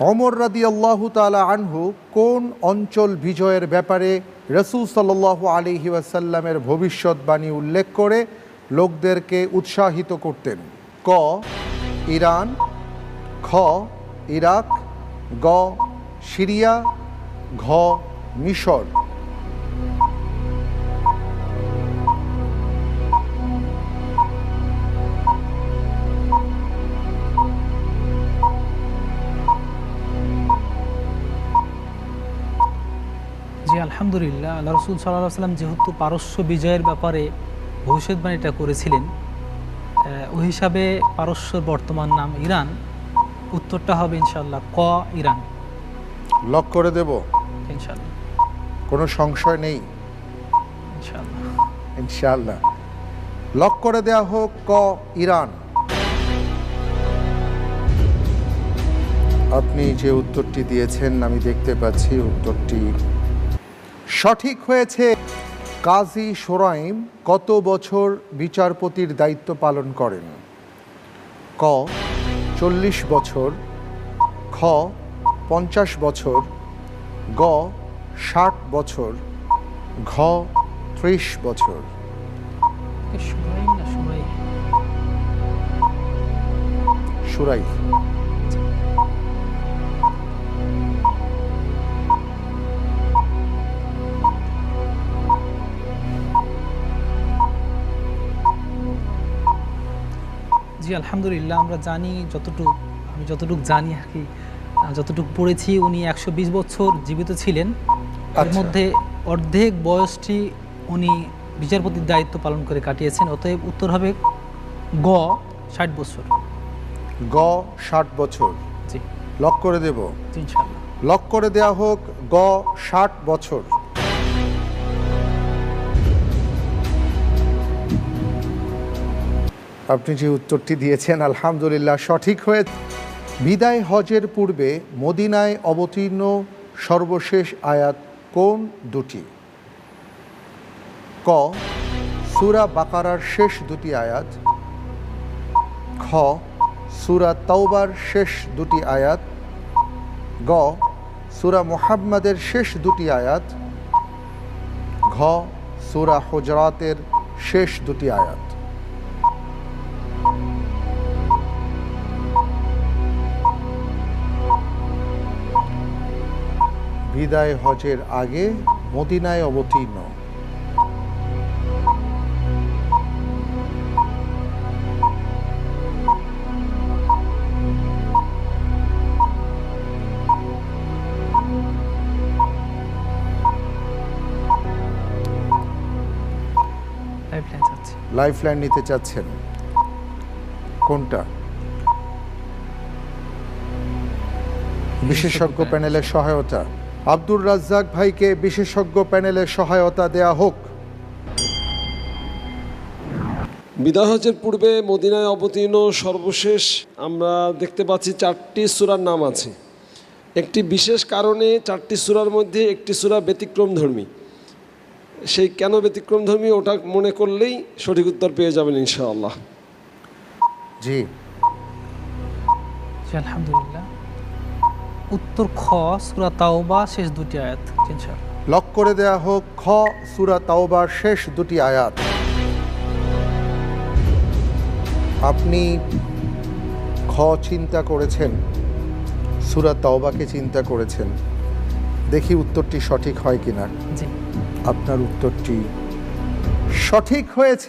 ওমর রাদিয়াল্লাহু তাআলা আনহু কোন অঞ্চল বিজয়ের ব্যাপারে রাসূল সাল্লাল্লাহু আলাইহি ওয়াসাল্লামের ভবিষ্যৎবাণী উল্লেখ করে লোকদেরকে উৎসাহিত করতেন? ক ইরান, খ ইরাক, গ সিরিয়া, ঘ মিশর। জি আলহামদুলিল্লাহ, আল্লাহ রসুল সাল্লাল্লাহু আলাইহি সাল্লাম যেহেতু পারস্য বিজয়ের ব্যাপারে ভবিষ্যৎবাণীটা করেছিলেন, ওই হিসাবে পারস্যর বর্তমান নাম ইরান। উত্তরটা হবে ইনশাআল্লাহ ক ইরান। লক করে দেব? ইনশাআল্লাহ। কোনো সংশয় নেই? ইনশাআল্লাহ। ইনশাআল্লাহ লক করে দেয়া হোক ক ইরান। আপনি যে উত্তরটি দিয়েছেন আমি দেখতে পাচ্ছি উত্তরটি সঠিক হয়েছে। কাজী সোরাইম কত বছর বিচারপতির দায়িত্ব পালন করেন? ক 40 বছর, খ 50 বছর, গ 60 বছর, ঘ 30 বছর। সুরাইম না সুরাই? সুরাই। জি আলহামদুলিল্লাহ, আমরা জানি আমি যতটুকু জানি আর কি, যতটুকু পড়েছি, উনি 120 বছর জীবিত ছিলেন। এর মধ্যে অর্ধেক বয়সটি উনি বিচারপতির দায়িত্ব পালন করে কাটিয়েছেন। অতএব উত্তর হবে গ 60 বছর। গ 60 বছর। জি লক করে দেব? জি ইনশাআল্লাহ। লক করে দেয়া হোক গ 60 বছর। আপনি যে উত্তরটি দিয়েছেন আলহামদুলিল্লাহ সঠিক হয়ে। বিদায় হজের পূর্বে মদিনায় অবতীর্ণ সর্বশেষ আয়াত কোন দুটি? ক সূরা বাকারার শেষ দুটি আয়াত, খ সূরা তাওবার শেষ দুটি আয়াত, গ সূরা মুহাম্মাদের শেষ দুটি আয়াত, ঘ সূরা হুজরাতের শেষ দুটি আয়াত। বিদায় হজের আগে মদিনায় অবতীর্ণ। লাইফলাইন নিতে চাচ্ছেন? কোনটা? বিশেষজ্ঞ প্যানেলের সহায়তা। আব্দুর রাজ্জাক ভাইকে বিশেষজ্ঞ প্যানেলের সহায়তা দেয়া হোক। বিদায় হজের পূর্বে মদিনায় অবতীর্ণ সর্বশেষ আমরা দেখতে পাচ্ছি 4টি সূরার নাম আছে। একটি বিশেষ কারণে 4টি সূরার মধ্যে একটি সূরা ব্যতিক্রমধর্মী। সেই কেন ব্যতিক্রমধর্মী ওটা মনে করলেই সঠিক উত্তর পেয়ে যাবেন ইনশাআল্লাহ। জি আলহামদুলিল্লাহ, উত্তর খ সূরা তাওবা শেষ দুটি আয়াত। ইনশাআল্লাহ লক করে দেয়া হোক খ সূরা তাওবার শেষ দুটি আয়াত। আপনি খ চিন্তা করেছেন, সূরা তাওবাকে চিন্তা করেছেন। দেখি উত্তরটি সঠিক হয় কিনা। জি আপনার উত্তরটি সঠিক হয়েছে।